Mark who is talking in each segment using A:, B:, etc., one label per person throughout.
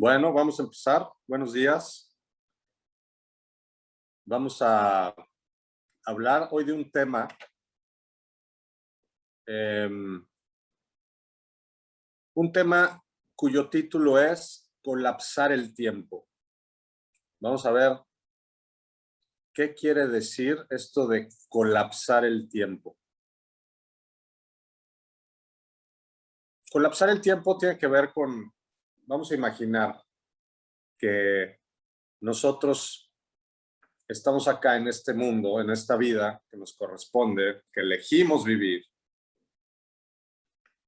A: Bueno, vamos a empezar. Buenos días. Vamos a hablar hoy de un tema cuyo título es colapsar el tiempo. Vamos a ver qué quiere decir esto de colapsar el tiempo. Colapsar el tiempo tiene que ver con, vamos a imaginar que nosotros estamos acá en este mundo, en esta vida que nos corresponde, que elegimos vivir.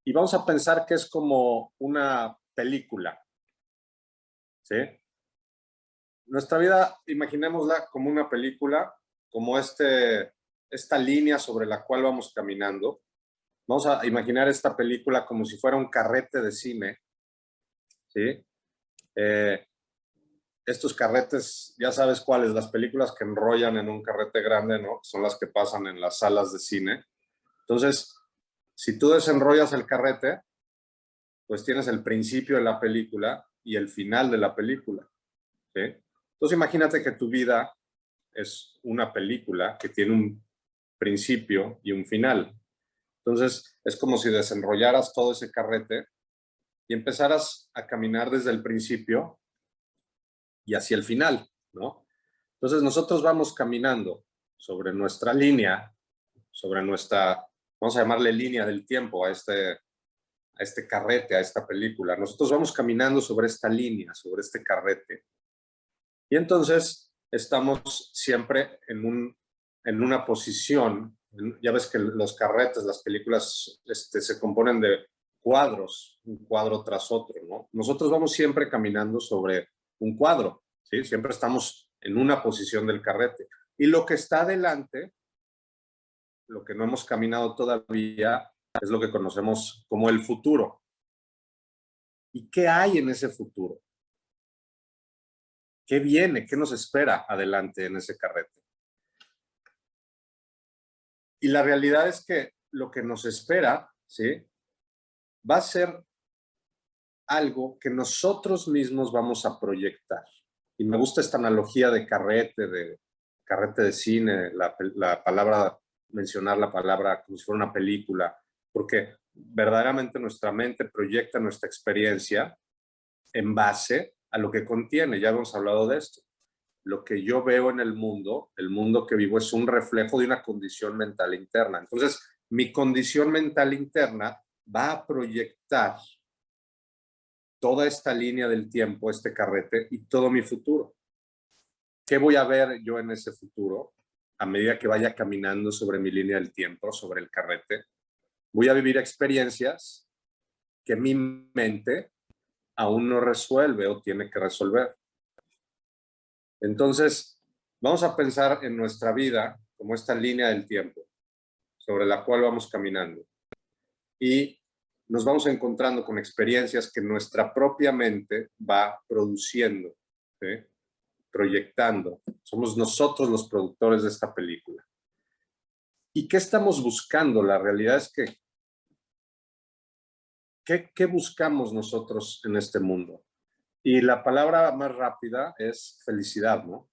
A: Y vamos a pensar que es como una película, ¿sí? Nuestra vida, imaginémosla como una película, como esta línea sobre la cual vamos caminando. Vamos a imaginar esta película como si fuera un carrete de cine, ¿sí? Estos carretes, ya sabes cuáles, las películas que enrollan en un carrete grande, ¿no? Son las que pasan en las salas de cine. Entonces, si tú desenrollas el carrete, pues tienes el principio de la película y el final de la película, ¿sí? Entonces imagínate que tu vida es una película que tiene un principio y un final. Entonces es como si desenrollaras todo ese carrete y empezaras a caminar desde el principio y hacia el final, ¿no? Entonces nosotros vamos caminando sobre nuestra línea, sobre nuestra, vamos a llamarle línea del tiempo a este carrete, a esta película. Nosotros vamos caminando sobre esta línea, sobre este carrete. Y entonces estamos siempre en una posición. Ya ves que los carretes, las películas se componen de cuadros, un cuadro tras otro, ¿no? Nosotros vamos siempre caminando sobre un cuadro, ¿sí? Siempre estamos en una posición del carrete. Y lo que está adelante, lo que no hemos caminado todavía, es lo que conocemos como el futuro. ¿Y qué hay en ese futuro? ¿Qué viene? ¿Qué nos espera adelante en ese carrete? Y la realidad es que lo que nos espera, ¿sí? Va a ser algo que nosotros mismos vamos a proyectar. Y me gusta esta analogía de carrete de cine, la palabra, mencionar la palabra como si fuera una película, porque verdaderamente nuestra mente proyecta nuestra experiencia en base a lo que contiene. Ya hemos hablado de esto. Lo que yo veo en el mundo que vivo, es un reflejo de una condición mental interna. Entonces, mi condición mental interna va a proyectar toda esta línea del tiempo, este carrete, y todo mi futuro. ¿Qué voy a ver yo en ese futuro? A medida que vaya caminando sobre mi línea del tiempo, sobre el carrete, voy a vivir experiencias que mi mente aún no resuelve o tiene que resolver. Entonces, vamos a pensar en nuestra vida como esta línea del tiempo sobre la cual vamos caminando. Y nos vamos encontrando con experiencias que nuestra propia mente va produciendo, ¿sí? Proyectando. Somos nosotros los productores de esta película. ¿Y qué estamos buscando? La realidad es que, ¿qué buscamos nosotros en este mundo? Y la palabra más rápida es felicidad, ¿no?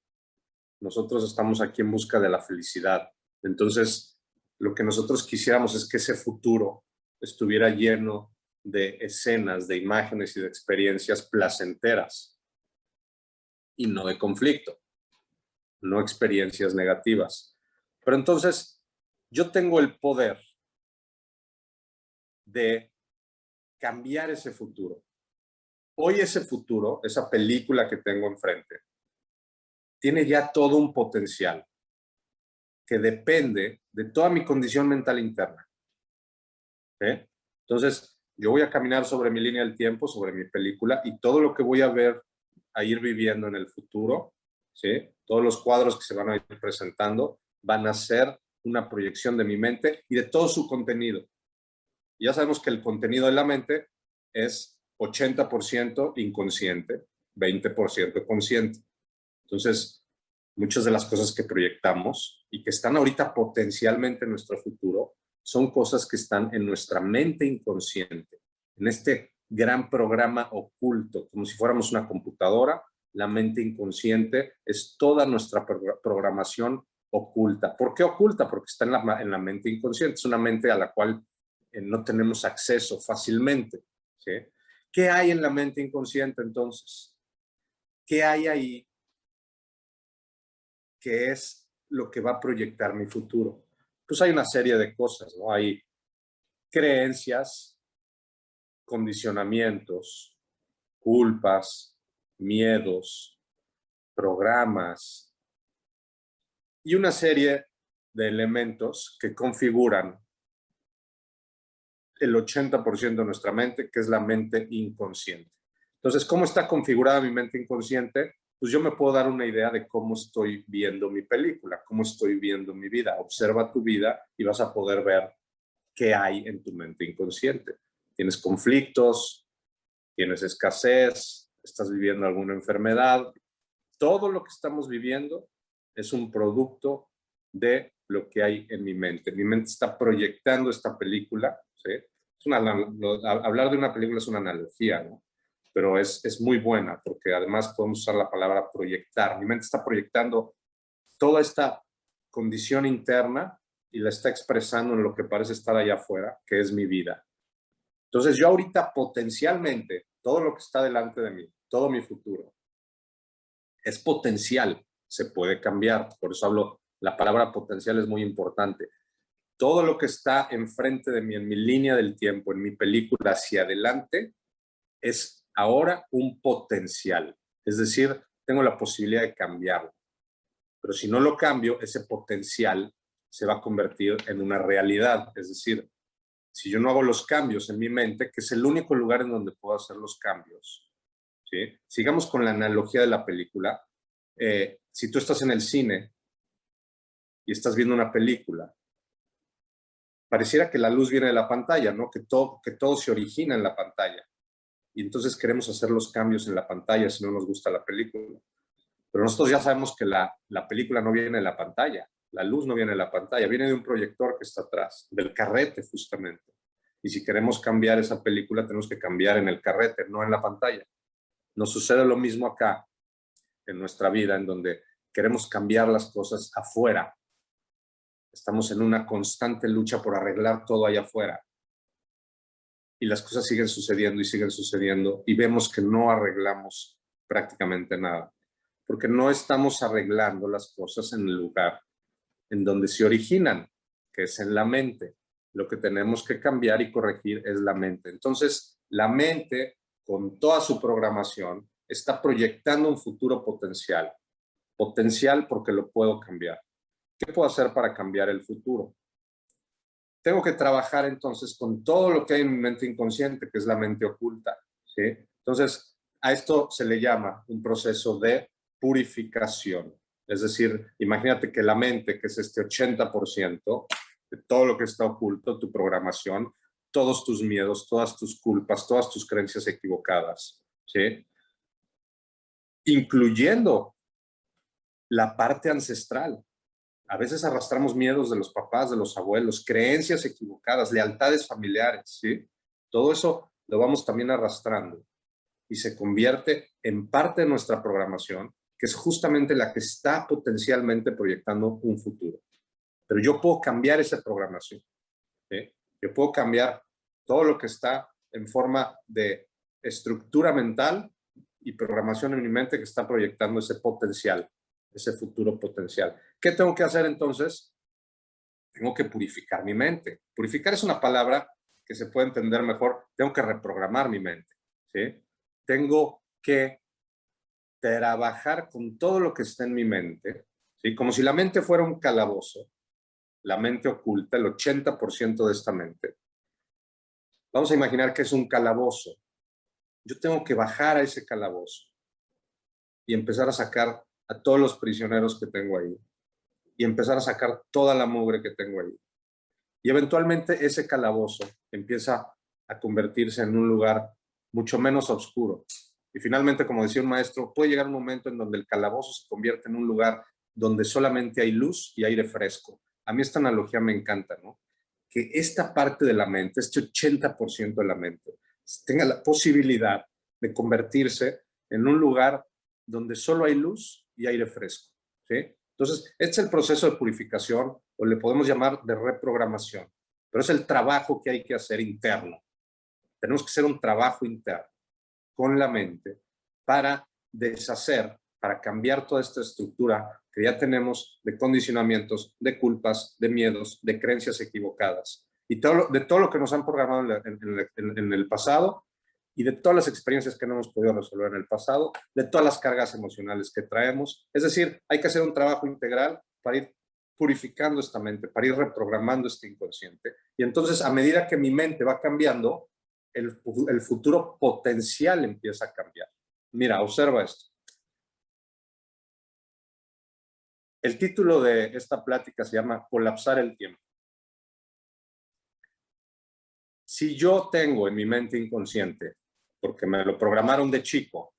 A: Nosotros estamos aquí en busca de la felicidad. Entonces, lo que nosotros quisiéramos es que ese futuro estuviera lleno de escenas, de imágenes y de experiencias placenteras y no de conflicto, no experiencias negativas. Pero entonces, yo tengo el poder de cambiar ese futuro. Hoy ese futuro, esa película que tengo enfrente, tiene ya todo un potencial que depende de toda mi condición mental interna. ¿Eh? Entonces, yo voy a caminar sobre mi línea del tiempo, sobre mi película, y todo lo que voy a ver, a ir viviendo en el futuro, ¿sí? Todos los cuadros que se van a ir presentando van a ser una proyección de mi mente y de todo su contenido. Y ya sabemos que el contenido de la mente es 80% inconsciente, 20% consciente. Entonces, muchas de las cosas que proyectamos y que están ahorita potencialmente en nuestro futuro son cosas que están en nuestra mente inconsciente, en este gran programa oculto, como si fuéramos una computadora. La mente inconsciente es toda nuestra programación oculta. ¿Por qué oculta? Porque está en la mente inconsciente. Es una mente a la cual no tenemos acceso fácilmente, ¿sí? ¿Qué hay en la mente inconsciente entonces? ¿Qué hay ahí que es lo que va a proyectar mi futuro? Pues hay una serie de cosas, ¿no? Hay creencias, condicionamientos, culpas, miedos, programas y una serie de elementos que configuran el 80% de nuestra mente, que es la mente inconsciente. Entonces, ¿cómo está configurada mi mente inconsciente? Pues yo me puedo dar una idea de cómo estoy viendo mi película, cómo estoy viendo mi vida. Observa tu vida y vas a poder ver qué hay en tu mente inconsciente. Tienes conflictos, tienes escasez, estás viviendo alguna enfermedad. Todo lo que estamos viviendo es un producto de lo que hay en mi mente. Mi mente está proyectando esta película, ¿sí? Hablar de una película es una analogía, ¿no? Pero es muy buena porque además podemos usar la palabra proyectar. Mi mente está proyectando toda esta condición interna y la está expresando en lo que parece estar allá afuera, que es mi vida. Entonces yo ahorita potencialmente, todo lo que está delante de mí, todo mi futuro, es potencial, se puede cambiar. Por eso hablo, la palabra potencial es muy importante. Todo lo que está enfrente de mí, en mi línea del tiempo, en mi película hacia adelante, es ahora un potencial. Es decir, tengo la posibilidad de cambiarlo. Pero si no lo cambio, ese potencial se va a convertir en una realidad. Es decir, si yo no hago los cambios en mi mente, que es el único lugar en donde puedo hacer los cambios, ¿sí? Sigamos con la analogía de la película. Si tú estás en el cine y estás viendo una película, pareciera que la luz viene de la pantalla, ¿no? Que todo se origina en la pantalla. Y entonces queremos hacer los cambios en la pantalla si no nos gusta la película. Pero nosotros ya sabemos que la película no viene de la pantalla, la luz no viene de la pantalla, viene de un proyector que está atrás, del carrete justamente. Y si queremos cambiar esa película, tenemos que cambiar en el carrete, no en la pantalla. Nos sucede lo mismo acá, en nuestra vida, en donde queremos cambiar las cosas afuera. Estamos en una constante lucha por arreglar todo allá afuera. Y las cosas siguen sucediendo y vemos que no arreglamos prácticamente nada. Porque no estamos arreglando las cosas en el lugar en donde se originan, que es en la mente. Lo que tenemos que cambiar y corregir es la mente. Entonces, la mente, con toda su programación, está proyectando un futuro potencial. Potencial porque lo puedo cambiar. ¿Qué puedo hacer para cambiar el futuro? Tengo que trabajar entonces con todo lo que hay en mi mente inconsciente, que es la mente oculta, ¿sí? Entonces, a esto se le llama un proceso de purificación. Es decir, imagínate que la mente, que es este 80% de todo lo que está oculto, tu programación, todos tus miedos, todas tus culpas, todas tus creencias equivocadas, ¿sí? Incluyendo la parte ancestral. A veces arrastramos miedos de los papás, de los abuelos, creencias equivocadas, lealtades familiares, ¿sí? Todo eso lo vamos también arrastrando y se convierte en parte de nuestra programación, que es justamente la que está potencialmente proyectando un futuro. Pero yo puedo cambiar esa programación, ¿sí? Yo puedo cambiar todo lo que está en forma de estructura mental y programación en mi mente que está proyectando ese potencial, ese futuro potencial. ¿Qué tengo que hacer entonces? Tengo que purificar mi mente. Purificar es una palabra que se puede entender mejor. Tengo que reprogramar mi mente, ¿sí? Tengo que trabajar con todo lo que está en mi mente, ¿sí? Como si la mente fuera un calabozo, la mente oculta, el 80% de esta mente. Vamos a imaginar que es un calabozo. Yo tengo que bajar a ese calabozo y empezar a sacar a todos los prisioneros que tengo ahí y empezar a sacar toda la mugre que tengo ahí. Y eventualmente ese calabozo empieza a convertirse en un lugar mucho menos oscuro. Y finalmente, como decía un maestro, puede llegar un momento en donde el calabozo se convierte en un lugar donde solamente hay luz y aire fresco. A mí esta analogía me encanta, ¿no? Que esta parte de la mente, este 80% de la mente, tenga la posibilidad de convertirse en un lugar donde solo hay luz y aire fresco, ¿sí? Entonces, este es el proceso de purificación, o le podemos llamar de reprogramación, pero es el trabajo que hay que hacer interno. Tenemos que hacer un trabajo interno con la mente para deshacer, para cambiar toda esta estructura que ya tenemos de condicionamientos, de culpas, de miedos, de creencias equivocadas y de todo lo que nos han programado en el pasado y de todas las experiencias que no hemos podido resolver en el pasado, de todas las cargas emocionales que traemos. Es decir, hay que hacer un trabajo integral para ir purificando esta mente, para ir reprogramando este inconsciente. Y entonces, a medida que mi mente va cambiando, el futuro potencial empieza a cambiar. Mira, observa esto. El título de esta plática se llama Colapsar el tiempo. Si yo tengo en mi mente inconsciente, porque me lo programaron de chico,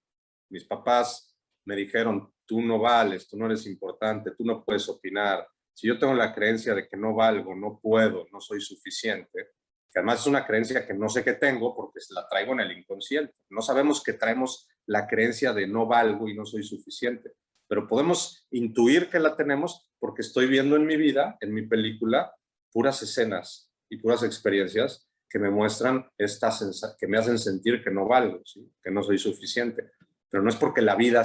A: mis papás me dijeron, tú no vales, tú no eres importante, tú no puedes opinar. Si yo tengo la creencia de que no valgo, no puedo, no soy suficiente, que además es una creencia que no sé qué tengo porque la traigo en el inconsciente. No sabemos que traemos la creencia de no valgo y no soy suficiente, pero podemos intuir que la tenemos porque estoy viendo en mi vida, en mi película, puras escenas y puras experiencias que me muestran que me hacen sentir que no valgo, ¿sí? Que no soy suficiente. Pero no es porque la vida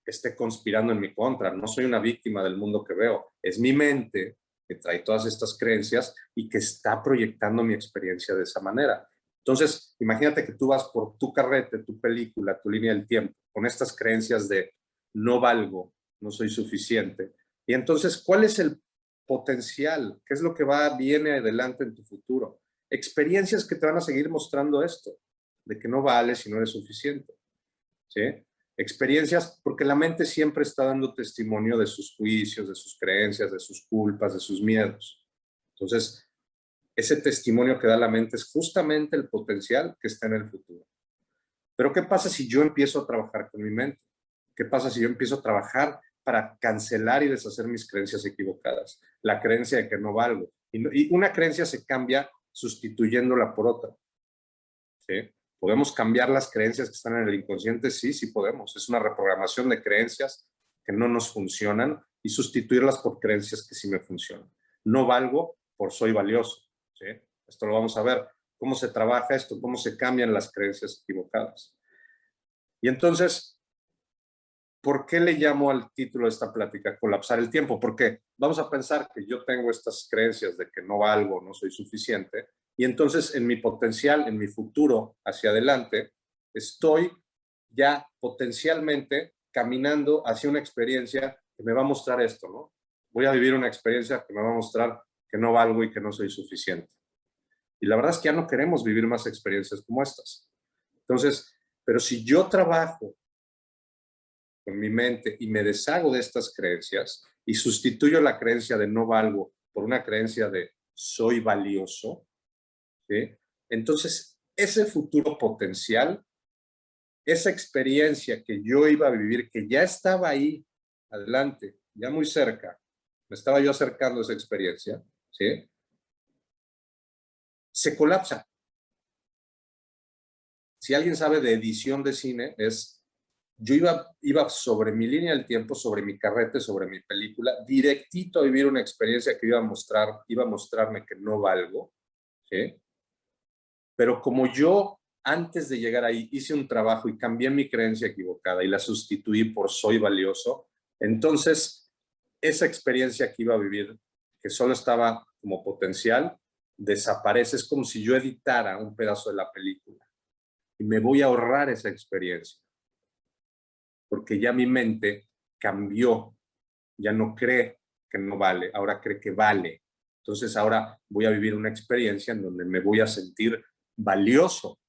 A: esté conspirando en mi contra, no soy una víctima del mundo que veo, es mi mente que trae todas estas creencias y que está proyectando mi experiencia de esa manera. Entonces, imagínate que tú vas por tu carrete, tu película, tu línea del tiempo, con estas creencias de no valgo, no soy suficiente. Y entonces, ¿cuál es el potencial? ¿Qué es lo que viene adelante en tu futuro? Experiencias que te van a seguir mostrando esto, de que no vales y no eres suficiente, ¿sí? Experiencias, porque la mente siempre está dando testimonio de sus juicios, de sus creencias, de sus culpas, de sus miedos. Entonces, ese testimonio que da la mente es justamente el potencial que está en el futuro. Pero ¿qué pasa si yo empiezo a trabajar con mi mente? ¿Qué pasa si yo empiezo a trabajar para cancelar y deshacer mis creencias equivocadas? La creencia de que no valgo. Y una creencia se cambia sustituyéndola por otra, ¿sí? ¿Podemos cambiar las creencias que están en el inconsciente? Sí, sí podemos. Es una reprogramación de creencias que no nos funcionan y sustituirlas por creencias que sí me funcionan. No valgo por soy valioso, ¿sí? Esto lo vamos a ver. ¿Cómo se trabaja esto? ¿Cómo se cambian las creencias equivocadas? Y entonces, ¿por qué le llamo al título de esta plática Colapsar el tiempo? Porque vamos a pensar que yo tengo estas creencias de que no valgo, no soy suficiente, y entonces en mi potencial, en mi futuro hacia adelante, estoy ya potencialmente caminando hacia una experiencia que me va a mostrar esto, ¿no? Voy a vivir una experiencia que me va a mostrar que no valgo y que no soy suficiente. Y la verdad es que ya no queremos vivir más experiencias como estas. Entonces, pero si yo trabajo con mi mente y me deshago de estas creencias y sustituyo la creencia de no valgo por una creencia de soy valioso, ¿sí? Entonces ese futuro potencial, esa experiencia que yo iba a vivir, que ya estaba ahí, adelante, ya muy cerca, me estaba yo acercando a esa experiencia, ¿sí? Se colapsa. Si alguien sabe de edición de cine, yo iba sobre mi línea del tiempo, sobre mi carrete, sobre mi película, directito a vivir una experiencia que iba a mostrarme que no valgo, ¿sí? Pero como yo, antes de llegar ahí, hice un trabajo y cambié mi creencia equivocada y la sustituí por soy valioso, entonces esa experiencia que iba a vivir, que solo estaba como potencial, desaparece. Es como si yo editara un pedazo de la película y me voy a ahorrar esa experiencia, porque ya mi mente cambió, ya no cree que no vale, ahora cree que vale. Entonces ahora voy a vivir una experiencia en donde me voy a sentir valioso,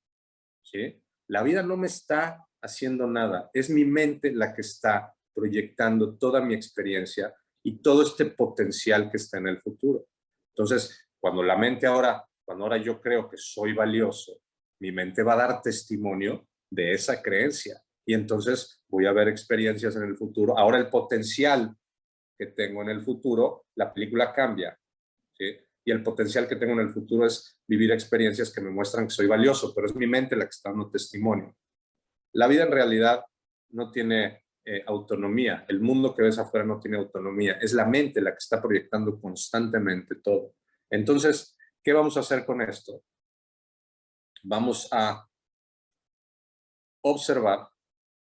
A: ¿sí? La vida no me está haciendo nada, es mi mente la que está proyectando toda mi experiencia y todo este potencial que está en el futuro. Entonces, cuando ahora yo creo que soy valioso, mi mente va a dar testimonio de esa creencia y entonces voy a ver experiencias en el futuro. Ahora el potencial que tengo en el futuro, la película cambia, ¿sí? y el potencial que tengo en el futuro es vivir experiencias que me muestran que soy valioso, pero es mi mente la que está dando testimonio. La vida en realidad no tiene autonomía. El mundo que ves afuera no tiene autonomía. Es la mente la que está proyectando constantemente todo. Entonces, ¿qué vamos a hacer con esto? Vamos a observar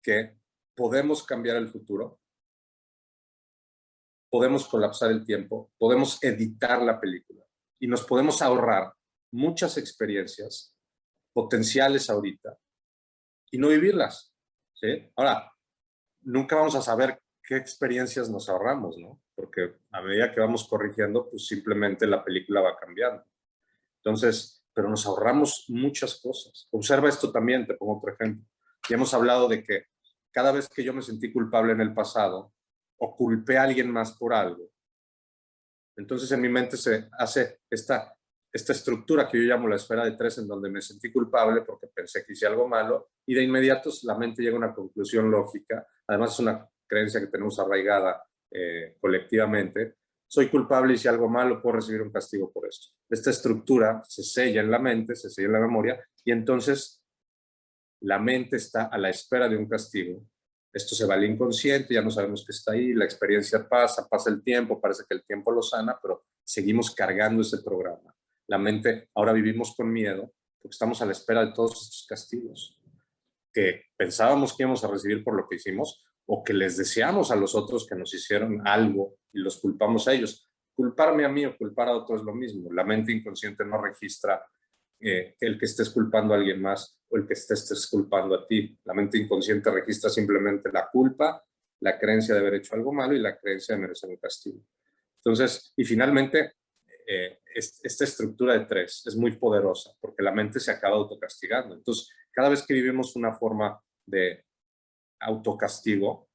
A: que podemos cambiar el futuro, podemos colapsar el tiempo, podemos editar la película y nos podemos ahorrar muchas experiencias potenciales ahorita y no vivirlas, ¿sí? Ahora, nunca vamos a saber qué experiencias nos ahorramos, ¿no? Porque a medida que vamos corrigiendo, pues simplemente la película va cambiando. Entonces, pero nos ahorramos muchas cosas. Observa esto también, te pongo otro ejemplo. Ya hemos hablado de que cada vez que yo me sentí culpable en el pasado o culpé a alguien más por algo, entonces en mi mente se hace esta estructura que yo llamo la esfera de 3, en donde me sentí culpable porque pensé que hice algo malo y de inmediato la mente llega a una conclusión lógica. Además es una creencia que tenemos arraigada colectivamente. Soy culpable, hice algo malo, puedo recibir un castigo por esto. Esta estructura se sella en la mente, se sella en la memoria y entonces la mente está a la espera de un castigo. Esto se va al inconsciente, ya no sabemos qué está ahí, la experiencia pasa el tiempo, parece que el tiempo lo sana, pero seguimos cargando ese programa. La mente, ahora vivimos con miedo porque estamos a la espera de todos estos castigos que pensábamos que íbamos a recibir por lo que hicimos o que les deseamos a los otros que nos hicieron algo y los culpamos a ellos. Culparme a mí o culpar a otro es lo mismo. La mente inconsciente no registra el que estés culpando a alguien más o el que estés culpando a ti. La mente inconsciente registra simplemente la culpa, la creencia de haber hecho algo malo y la creencia de merecer un castigo. Entonces, y finalmente, esta estructura de 3 es muy poderosa porque la mente se acaba autocastigando. Entonces, cada vez que vivimos una forma de autocastigo,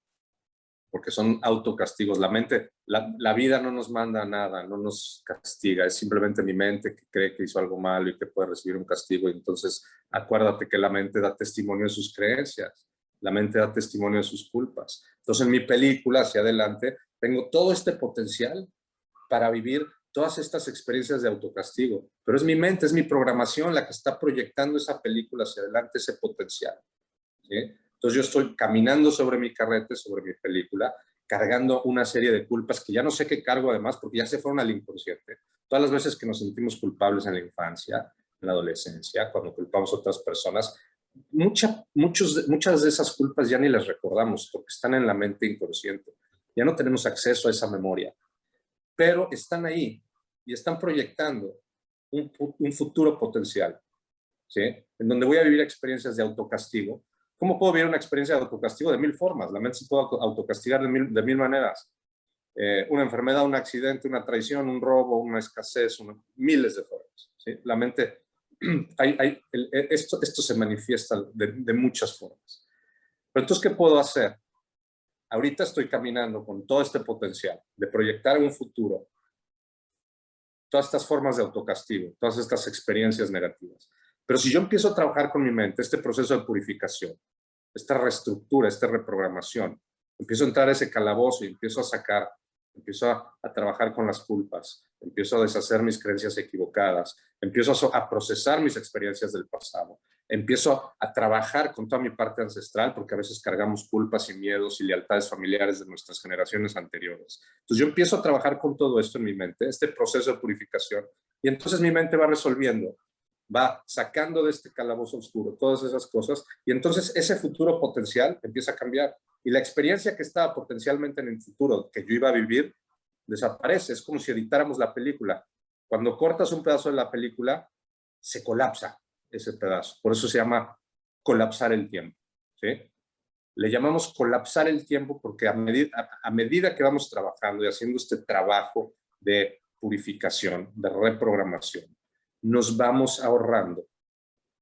A: porque son autocastigos, la mente, la vida no nos manda nada, no nos castiga, es simplemente mi mente que cree que hizo algo malo y que puede recibir un castigo. Y entonces, acuérdate que la mente da testimonio de sus creencias, la mente da testimonio de sus culpas. Entonces, en mi película, hacia adelante, tengo todo este potencial para vivir todas estas experiencias de autocastigo. Pero es mi mente, es mi programación la que está proyectando esa película hacia adelante, ese potencial, ¿sí? Entonces yo estoy caminando sobre mi carrete, sobre mi película, cargando una serie de culpas que ya no sé qué cargo además, porque ya se fueron al inconsciente. Todas las veces que nos sentimos culpables en la infancia, en la adolescencia, cuando culpamos a otras personas, muchas de esas culpas ya ni las recordamos porque están en la mente inconsciente. Ya no tenemos acceso a esa memoria, pero están ahí y están proyectando un futuro potencial, ¿sí? En donde voy a vivir experiencias de autocastigo. ¿Cómo puedo vivir una experiencia de autocastigo? De 1000 formas. La mente se puede autocastigar de mil maneras. Una enfermedad, un accidente, una traición, un robo, una escasez, miles de formas, ¿sí? La mente, esto se manifiesta de muchas formas. Pero entonces, ¿qué puedo hacer? Ahorita estoy caminando con todo este potencial de proyectar un futuro, todas estas formas de autocastigo, todas estas experiencias negativas. Pero si yo empiezo a trabajar con mi mente, este proceso de purificación, esta reestructura, esta reprogramación, empiezo a entrar a ese calabozo y empiezo a sacar, empiezo a trabajar con las culpas, empiezo a deshacer mis creencias equivocadas, empiezo a procesar mis experiencias del pasado, empiezo a trabajar con toda mi parte ancestral, porque a veces cargamos culpas y miedos y lealtades familiares de nuestras generaciones anteriores. Entonces yo empiezo a trabajar con todo esto en mi mente, este proceso de purificación, y entonces mi mente va resolviendo, va sacando de este calabozo oscuro todas esas cosas, y entonces ese futuro potencial empieza a cambiar. Y la experiencia que estaba potencialmente en el futuro, que yo iba a vivir, desaparece. Es como si editáramos la película. Cuando cortas un pedazo de la película, se colapsa ese pedazo. Por eso se llama colapsar el tiempo, ¿sí? Le llamamos colapsar el tiempo porque a medida que vamos trabajando y haciendo este trabajo de purificación, de reprogramación, nos vamos ahorrando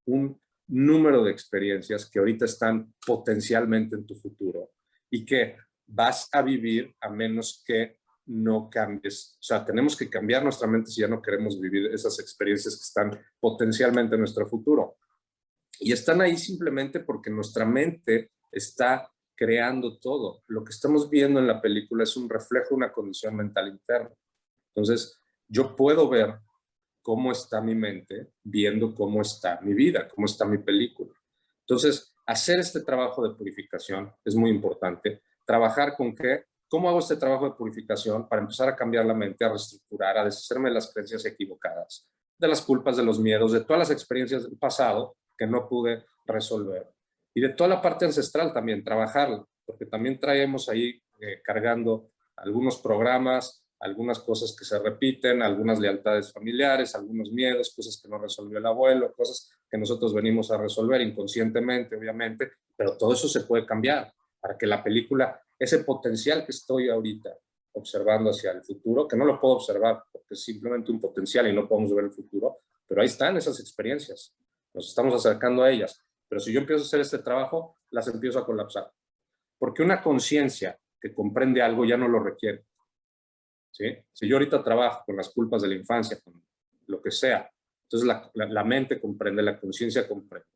A: un número de experiencias que ahorita están potencialmente en tu futuro y que vas a vivir a menos que no cambies. O sea, tenemos que cambiar nuestra mente si ya no queremos vivir esas experiencias que están potencialmente en nuestro futuro. Y están ahí simplemente porque nuestra mente está creando todo. Lo que estamos viendo en la película es un reflejo de una condición mental interna. Entonces, yo puedo ver cómo está mi mente, viendo cómo está mi vida, cómo está mi película. Entonces, hacer este trabajo de purificación es muy importante. Trabajar con qué, cómo hago este trabajo de purificación para empezar a cambiar la mente, a reestructurar, a deshacerme de las creencias equivocadas, de las culpas, de los miedos, de todas las experiencias del pasado que no pude resolver. Y de toda la parte ancestral también, trabajarla, porque también traemos ahí cargando algunos programas, algunas cosas que se repiten, algunas lealtades familiares, algunos miedos, cosas que no resolvió el abuelo, cosas que nosotros venimos a resolver inconscientemente, obviamente, pero todo eso se puede cambiar para que la película, ese potencial que estoy ahorita observando hacia el futuro, que no lo puedo observar porque es simplemente un potencial y no podemos ver el futuro, pero ahí están esas experiencias, nos estamos acercando a ellas, pero si yo empiezo a hacer este trabajo, las empiezo a colapsar, porque una conciencia que comprende algo ya no lo requiere. ¿Sí? Si yo ahorita trabajo con las culpas de la infancia, con lo que sea, entonces la mente comprende, la conciencia comprende.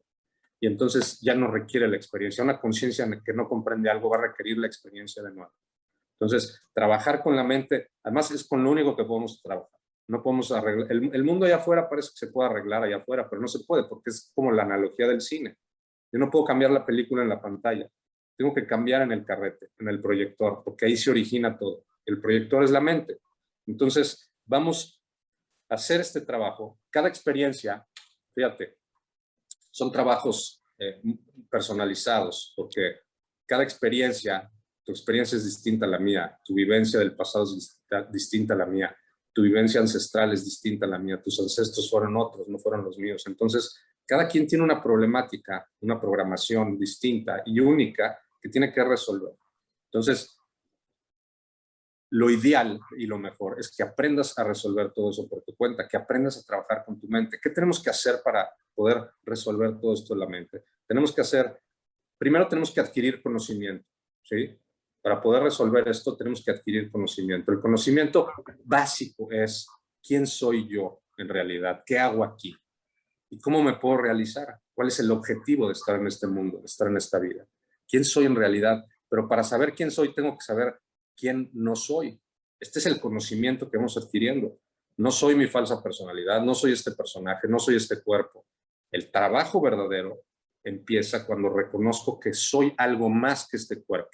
A: Y entonces ya no requiere la experiencia. Una conciencia que no comprende algo va a requerir la experiencia de nuevo. Entonces, trabajar con la mente, además es con lo único que podemos trabajar. No podemos arreglar. El mundo allá afuera parece que se puede arreglar allá afuera, pero no se puede porque es como la analogía del cine. Yo no puedo cambiar la película en la pantalla. Tengo que cambiar en el carrete, en el proyector, porque ahí se origina todo. El proyector es la mente. Entonces, vamos a hacer este trabajo. Cada experiencia, fíjate, son trabajos personalizados, porque cada experiencia, tu experiencia es distinta a la mía, tu vivencia del pasado es distinta a la mía, tu vivencia ancestral es distinta a la mía, tus ancestros fueron otros, no fueron los míos. Entonces, cada quien tiene una problemática, una programación distinta y única que tiene que resolver. Entonces, lo ideal y lo mejor es que aprendas a resolver todo eso por tu cuenta, que aprendas a trabajar con tu mente. ¿Qué tenemos que hacer para poder resolver todo esto en la mente? Tenemos que hacer, primero tenemos que adquirir conocimiento, ¿sí? Para poder resolver esto tenemos que adquirir conocimiento. El conocimiento básico es quién soy yo en realidad, qué hago aquí y cómo me puedo realizar, cuál es el objetivo de estar en este mundo, de estar en esta vida, quién soy en realidad. Pero para saber quién soy tengo que saber quién no soy. Este es el conocimiento que vamos adquiriendo. No soy mi falsa personalidad, no soy este personaje, no soy este cuerpo. El trabajo verdadero empieza cuando reconozco que soy algo más que este cuerpo,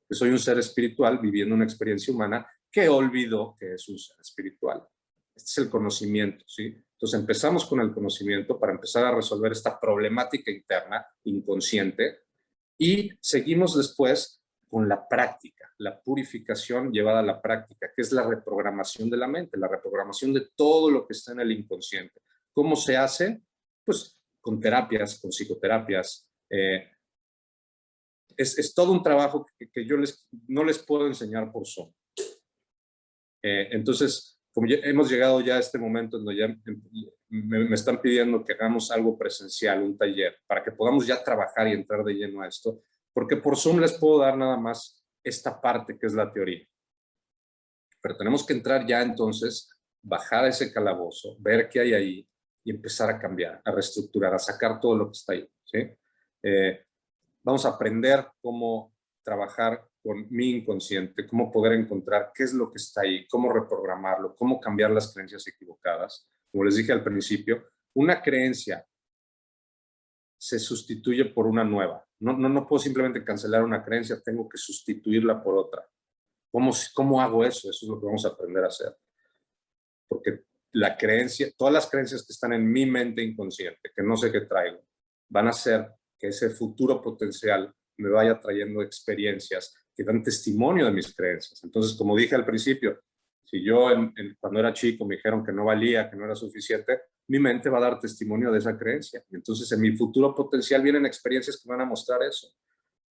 A: que soy un ser espiritual viviendo una experiencia humana que olvidó que es un ser espiritual. Este es el conocimiento, ¿sí? Entonces empezamos con el conocimiento para empezar a resolver esta problemática interna, inconsciente, y seguimos después con la práctica, la purificación llevada a la práctica, que es la reprogramación de la mente, la reprogramación de todo lo que está en el inconsciente. ¿Cómo se hace? Pues con terapias, con psicoterapias. Es todo un trabajo que yo no les puedo enseñar por Zoom. Entonces, como ya hemos llegado ya a este momento en donde ya me están pidiendo que hagamos algo presencial, un taller, para que podamos ya trabajar y entrar de lleno a esto, porque por Zoom les puedo dar nada más esta parte que es la teoría. Pero tenemos que entrar ya entonces, bajar a ese calabozo, ver qué hay ahí y empezar a cambiar, a reestructurar, a sacar todo lo que está ahí, ¿sí? Vamos a aprender cómo trabajar con mi inconsciente, cómo poder encontrar qué es lo que está ahí, cómo reprogramarlo, cómo cambiar las creencias equivocadas. Como les dije al principio, una creencia se sustituye por una nueva. No puedo simplemente cancelar una creencia, tengo que sustituirla por otra. ¿Cómo hago eso? Eso es lo que vamos a aprender a hacer. Porque la creencia, todas las creencias que están en mi mente inconsciente, que no sé qué traigo, van a hacer que ese futuro potencial me vaya trayendo experiencias que dan testimonio de mis creencias. Entonces, como dije al principio, si yo cuando era chico me dijeron que no valía, que no era suficiente, mi mente va a dar testimonio de esa creencia. Entonces, en mi futuro potencial vienen experiencias que van a mostrar eso.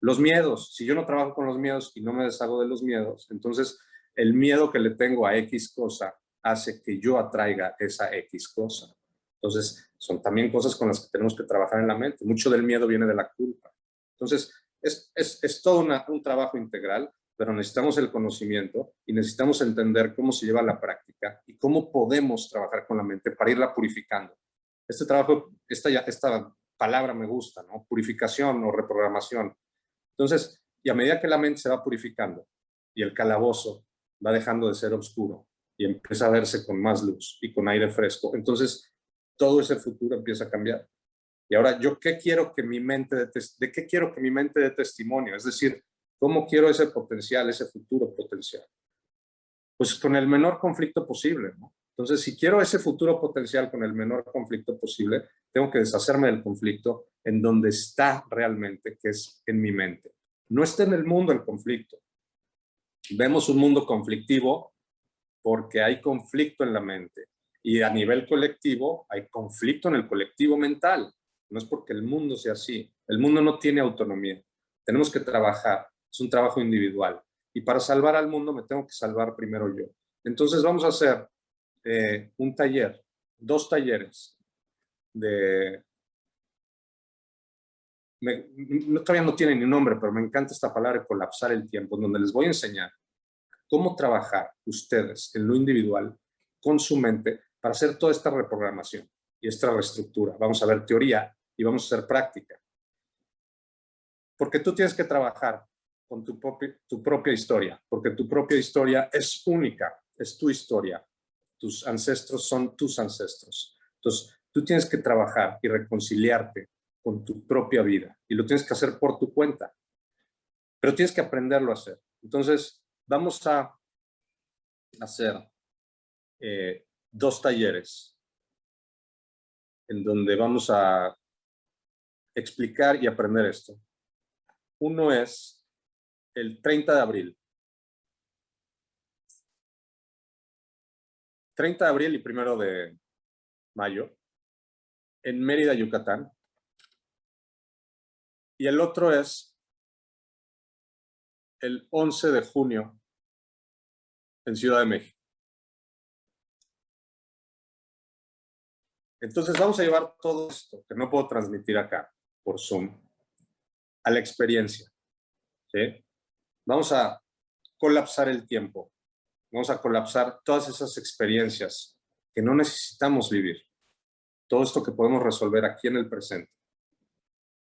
A: Los miedos, si yo no trabajo con los miedos y no me deshago de los miedos, entonces el miedo que le tengo a X cosa hace que yo atraiga esa X cosa. Entonces, son también cosas con las que tenemos que trabajar en la mente. Mucho del miedo viene de la culpa. Entonces, es todo un trabajo integral, pero necesitamos el conocimiento y necesitamos entender cómo se lleva a la práctica y cómo podemos trabajar con la mente para irla purificando. Este trabajo, esta palabra me gusta, ¿no? Purificación o reprogramación. Entonces, y a medida que la mente se va purificando y el calabozo va dejando de ser oscuro, y empieza a verse con más luz y con aire fresco. Entonces, todo ese futuro empieza a cambiar. Y ahora, ¿yo qué quiero que mi mente de qué quiero que mi mente dé testimonio? Es decir, ¿cómo quiero ese potencial, ese futuro potencial? Pues con el menor conflicto posible, ¿no? Entonces, si quiero ese futuro potencial con el menor conflicto posible, tengo que deshacerme del conflicto en donde está realmente, que es en mi mente. No está en el mundo el conflicto. Vemos un mundo conflictivo porque hay conflicto en la mente. Y a nivel colectivo, hay conflicto en el colectivo mental. No es porque el mundo sea así. El mundo no tiene autonomía. Tenemos que trabajar. Es un trabajo individual. Y para salvar al mundo me tengo que salvar primero yo. Entonces vamos a hacer un taller, 2 talleres de... todavía no tiene ni nombre, pero me encanta esta palabra, colapsar el tiempo, en donde les voy a enseñar cómo trabajar ustedes en lo individual con su mente para hacer toda esta reprogramación y esta reestructura. Vamos a ver teoría y vamos a hacer práctica. Porque tú tienes que trabajar con tu propia historia, porque tu propia historia es única, es tu historia. Tus ancestros son tus ancestros. Entonces, tú tienes que trabajar y reconciliarte con tu propia vida y lo tienes que hacer por tu cuenta, pero tienes que aprenderlo a hacer. Entonces, vamos a hacer 2 talleres en donde vamos a explicar y aprender esto. Uno es el 30 de abril. 30 de abril y 1 de mayo en Mérida, Yucatán. Y el otro es el 11 de junio en Ciudad de México. Entonces vamos a llevar todo esto que no puedo transmitir acá por Zoom a la experiencia, ¿sí? Vamos a colapsar el tiempo. Vamos a colapsar todas esas experiencias que no necesitamos vivir. Todo esto que podemos resolver aquí en el presente,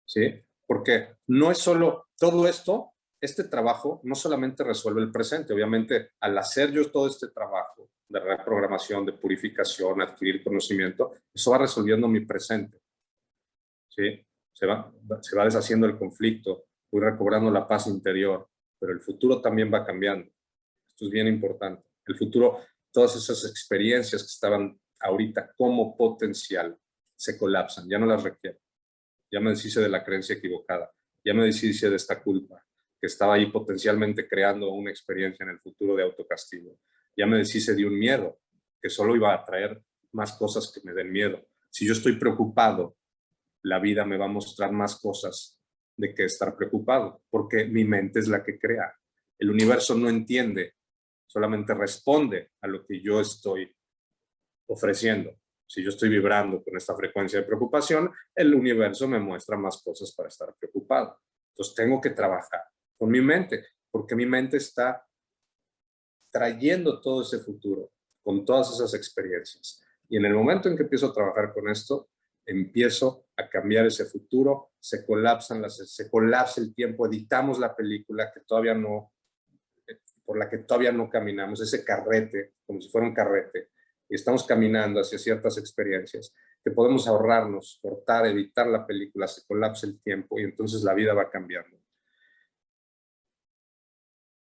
A: ¿sí? Porque no es solo todo esto, este trabajo no solamente resuelve el presente. Obviamente, al hacer yo todo este trabajo de reprogramación, de purificación, adquirir conocimiento, eso va resolviendo mi presente, ¿sí? Se va deshaciendo el conflicto, voy recobrando la paz interior, pero el futuro también va cambiando. Esto es bien importante. El futuro, todas esas experiencias que estaban ahorita como potencial, se colapsan, ya no las requiero. Ya me deshice de la creencia equivocada, ya me deshice de esta culpa que estaba ahí potencialmente creando una experiencia en el futuro de autocastigo. Ya me deshice de un miedo que solo iba a traer más cosas que me den miedo. Si yo estoy preocupado, la vida me va a mostrar más cosas de que estar preocupado, porque mi mente es la que crea. El universo no entiende, solamente responde a lo que yo estoy ofreciendo. Si yo estoy vibrando con esta frecuencia de preocupación, el universo me muestra más cosas para estar preocupado. Entonces tengo que trabajar con mi mente, porque mi mente está trayendo todo ese futuro, con todas esas experiencias. Y en el momento en que empiezo a trabajar con esto, empiezo a cambiar ese futuro, se colapsa el tiempo, editamos la película que todavía no, por la que todavía no caminamos, ese carrete, como si fuera un carrete, y estamos caminando hacia ciertas experiencias que podemos ahorrarnos, cortar, editar la película, se colapsa el tiempo y entonces la vida va cambiando.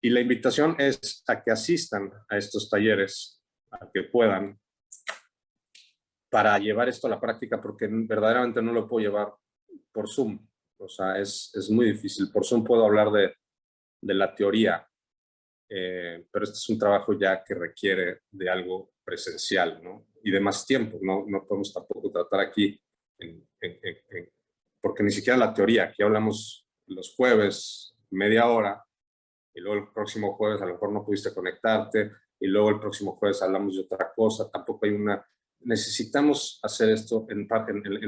A: Y la invitación es a que asistan a estos talleres, a que puedan, para llevar esto a la práctica, porque verdaderamente no lo puedo llevar por Zoom. O sea, es muy difícil. Por Zoom puedo hablar de la teoría, pero este es un trabajo ya que requiere de algo presencial, ¿no? Y de más tiempo. No podemos tampoco tratar aquí, porque ni siquiera la teoría. Aquí hablamos los jueves, media hora, y luego el próximo jueves a lo mejor no pudiste conectarte, y luego el próximo jueves hablamos de otra cosa. Tampoco hay una... Necesitamos hacer esto en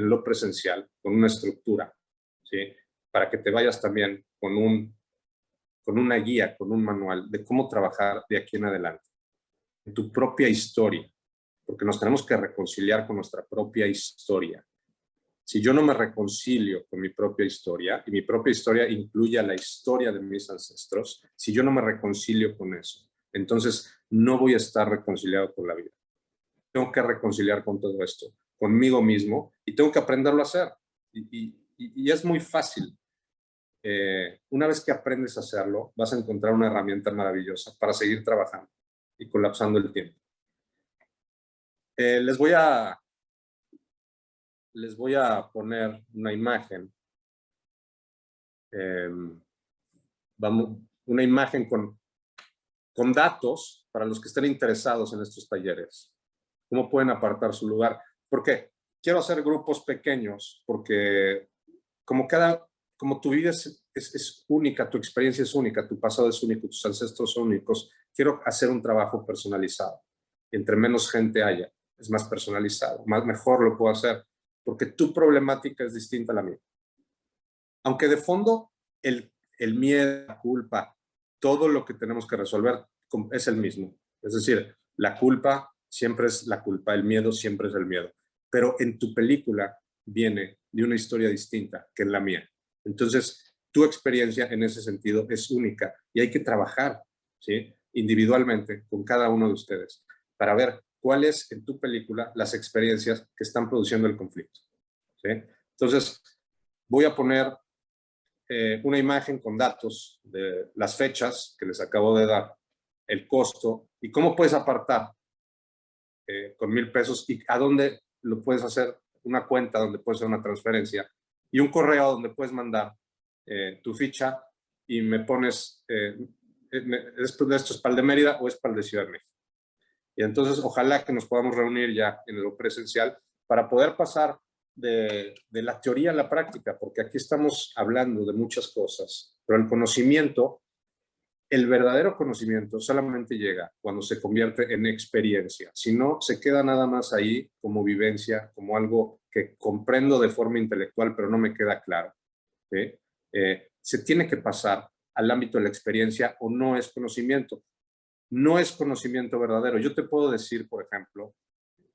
A: lo presencial, con una estructura, ¿sí? Para que te vayas también con una guía, con un manual de cómo trabajar de aquí en adelante, en tu propia historia, porque nos tenemos que reconciliar con nuestra propia historia. Si yo no me reconcilio con mi propia historia, y mi propia historia incluye a la historia de mis ancestros, si yo no me reconcilio con eso, Entonces, no voy a estar reconciliado con la vida. Tengo que reconciliar con todo esto, conmigo mismo, y tengo que aprenderlo a hacer. Y es muy fácil. Una vez que aprendes a hacerlo, vas a encontrar una herramienta maravillosa para seguir trabajando y colapsando el tiempo. Les voy a poner una imagen. Una imagen con datos para los que estén interesados en estos talleres. ¿Cómo pueden apartar su lugar? ¿Por qué? Quiero hacer grupos pequeños porque como tu vida es única, tu experiencia es única, tu pasado es único, tus ancestros son únicos, quiero hacer un trabajo personalizado. Y entre menos gente haya, es más personalizado, mejor lo puedo hacer, porque tu problemática es distinta a la mía. Aunque de fondo el miedo, la culpa, todo lo que tenemos que resolver es el mismo. Es decir, la culpa siempre es la culpa, el miedo siempre es el miedo. Pero en tu película viene de una historia distinta que en la mía. Entonces, tu experiencia en ese sentido es única y hay que trabajar, ¿sí?, individualmente con cada uno de ustedes para ver cuáles en tu película las experiencias que están produciendo el conflicto, ¿sí? Entonces, voy a poner una imagen con datos de las fechas que les acabo de dar, el costo y cómo puedes apartar con 1,000 pesos y a dónde lo puedes hacer, una cuenta donde puedes hacer una transferencia y un correo donde puedes mandar tu ficha y me pones, esto es para el de Mérida o es para el de Ciudad de México. Y entonces ojalá que nos podamos reunir ya en lo presencial para poder pasar de la teoría a la práctica, porque aquí estamos hablando de muchas cosas, pero el conocimiento, el verdadero conocimiento solamente llega cuando se convierte en experiencia. Si no, se queda nada más ahí como vivencia, como algo que comprendo de forma intelectual, pero no me queda claro, ¿sí? Se tiene que pasar al ámbito de la experiencia o no es conocimiento. No es conocimiento verdadero. Yo te puedo decir, por ejemplo,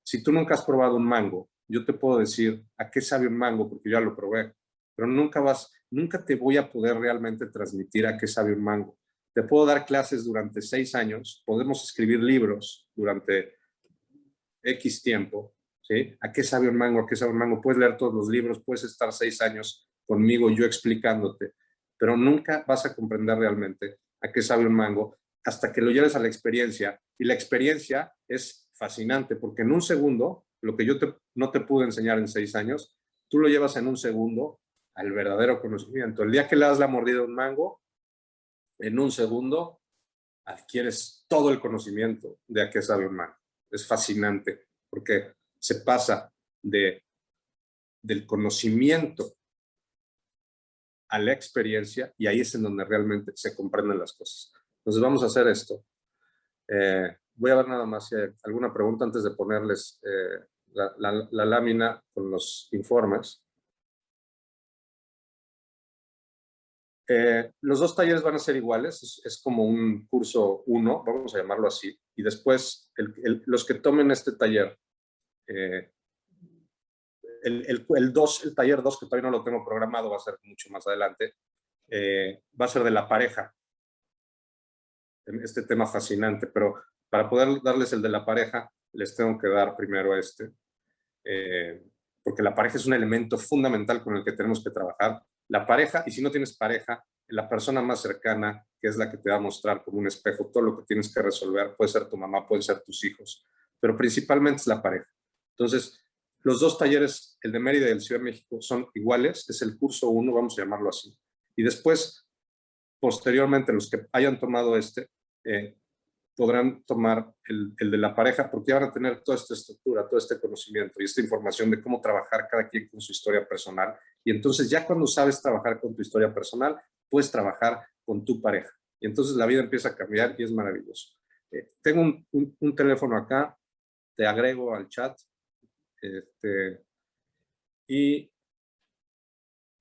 A: si tú nunca has probado un mango, yo te puedo decir a qué sabe un mango porque ya lo probé, pero nunca te voy a poder realmente transmitir a qué sabe un mango. Te puedo dar clases durante 6 años, podemos escribir libros durante X tiempo, ¿sí? ¿A qué sabe un mango? ¿A qué sabe un mango? Puedes leer todos los libros, puedes estar 6 años conmigo, yo explicándote, pero nunca vas a comprender realmente a qué sabe un mango hasta que lo lleves a la experiencia. Y la experiencia es fascinante porque en un segundo, lo que yo no te pude enseñar en 6 años, tú lo llevas en un segundo al verdadero conocimiento. El día que le das la mordida a un mango, en un segundo adquieres todo el conocimiento de a qué sabe un mango. Es fascinante porque se pasa del conocimiento a la experiencia y ahí es en donde realmente se comprenden las cosas. Entonces vamos a hacer esto. Voy a ver nada más si hay alguna pregunta antes de ponerles la lámina con los informes. Los 2 talleres van a ser iguales, es como un curso 1, vamos a llamarlo así, y después los que tomen este taller, el taller 2, que todavía no lo tengo programado, va a ser mucho más adelante, va a ser de la pareja, este tema fascinante, pero para poder darles el de la pareja, les tengo que dar primero porque la pareja es un elemento fundamental con el que tenemos que trabajar. La pareja, y si no tienes pareja, la persona más cercana, que es la que te va a mostrar como un espejo todo lo que tienes que resolver, puede ser tu mamá, pueden ser tus hijos, pero principalmente es la pareja. Entonces, los 2 talleres, el de Mérida y el de Ciudad de México, son iguales, es el curso 1, vamos a llamarlo así. Y después, posteriormente, los que hayan tomado podrán tomar el de la pareja porque ya van a tener toda esta estructura, todo este conocimiento y esta información de cómo trabajar cada quien con su historia personal. Y entonces ya cuando sabes trabajar con tu historia personal, puedes trabajar con tu pareja. Y entonces la vida empieza a cambiar y es maravilloso. Tengo un teléfono acá, te agrego al chat y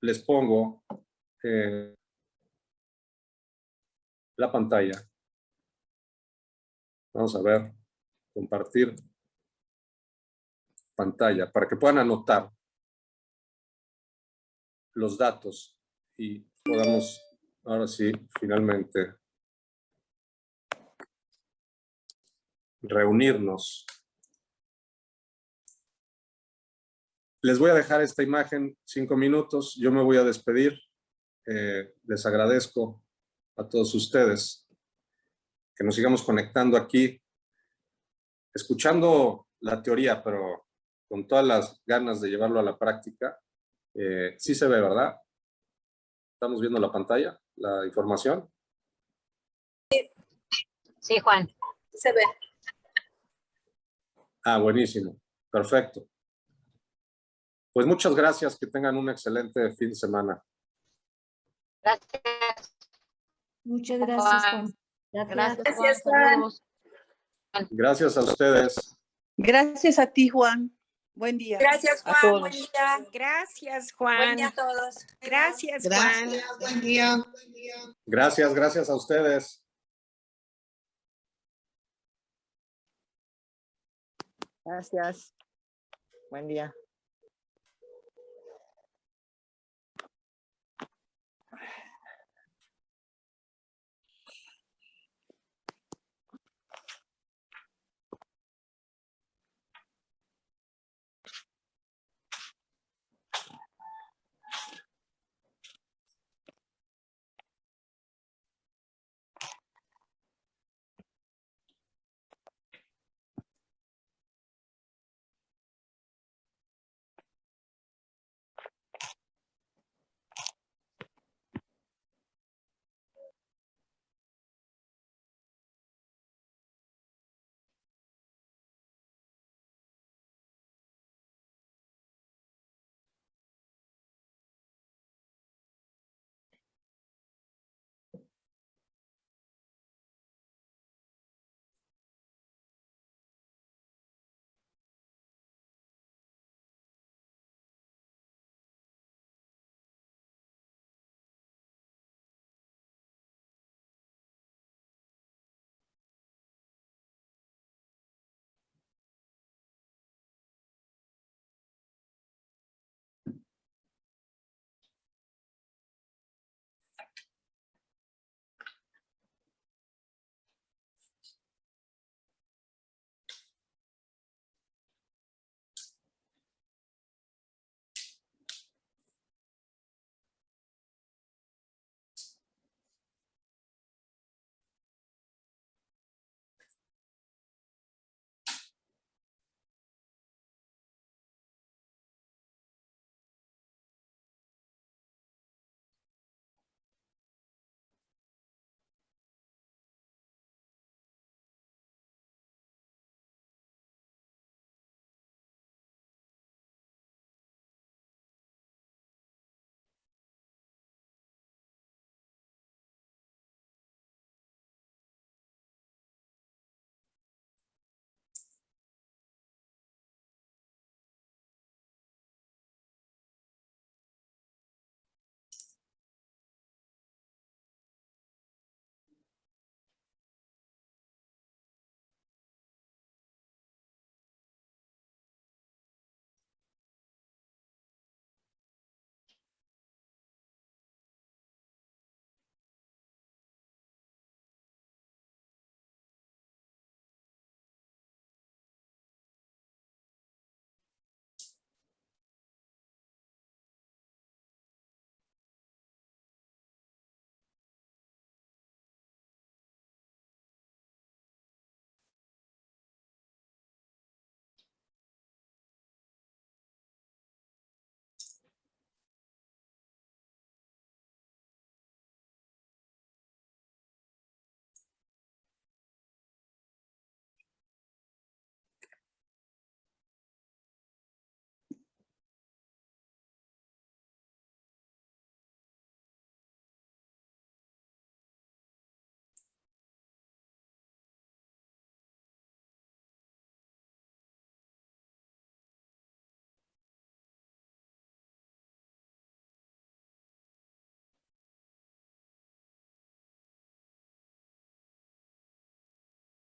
A: les pongo la pantalla. Vamos a ver, compartir pantalla para que puedan anotar los datos y podamos, ahora sí, finalmente, reunirnos. Les voy a dejar esta imagen 5 minutos. Yo me voy a despedir. Les agradezco a todos ustedes que nos sigamos conectando aquí, escuchando la teoría, pero con todas las ganas de llevarlo a la práctica. Sí se ve, ¿verdad? ¿Estamos viendo la pantalla, la información?
B: Sí, Juan.
C: Se ve.
A: Ah, buenísimo. Perfecto. Pues muchas gracias. Que tengan un excelente fin de semana.
B: Gracias.
D: Muchas gracias, Juan.
B: Gracias,
C: Juan.
B: Saludos.
A: Gracias a ustedes.
E: Gracias a ti, Juan. Buen día.
C: Gracias,
E: A
C: Juan.
E: todos.
C: Buen día.
F: Gracias,
C: Buen
F: Juan.
C: día a todos.
F: Gracias, Juan.
G: Buen día.
A: Gracias a ustedes.
G: Gracias. Buen día.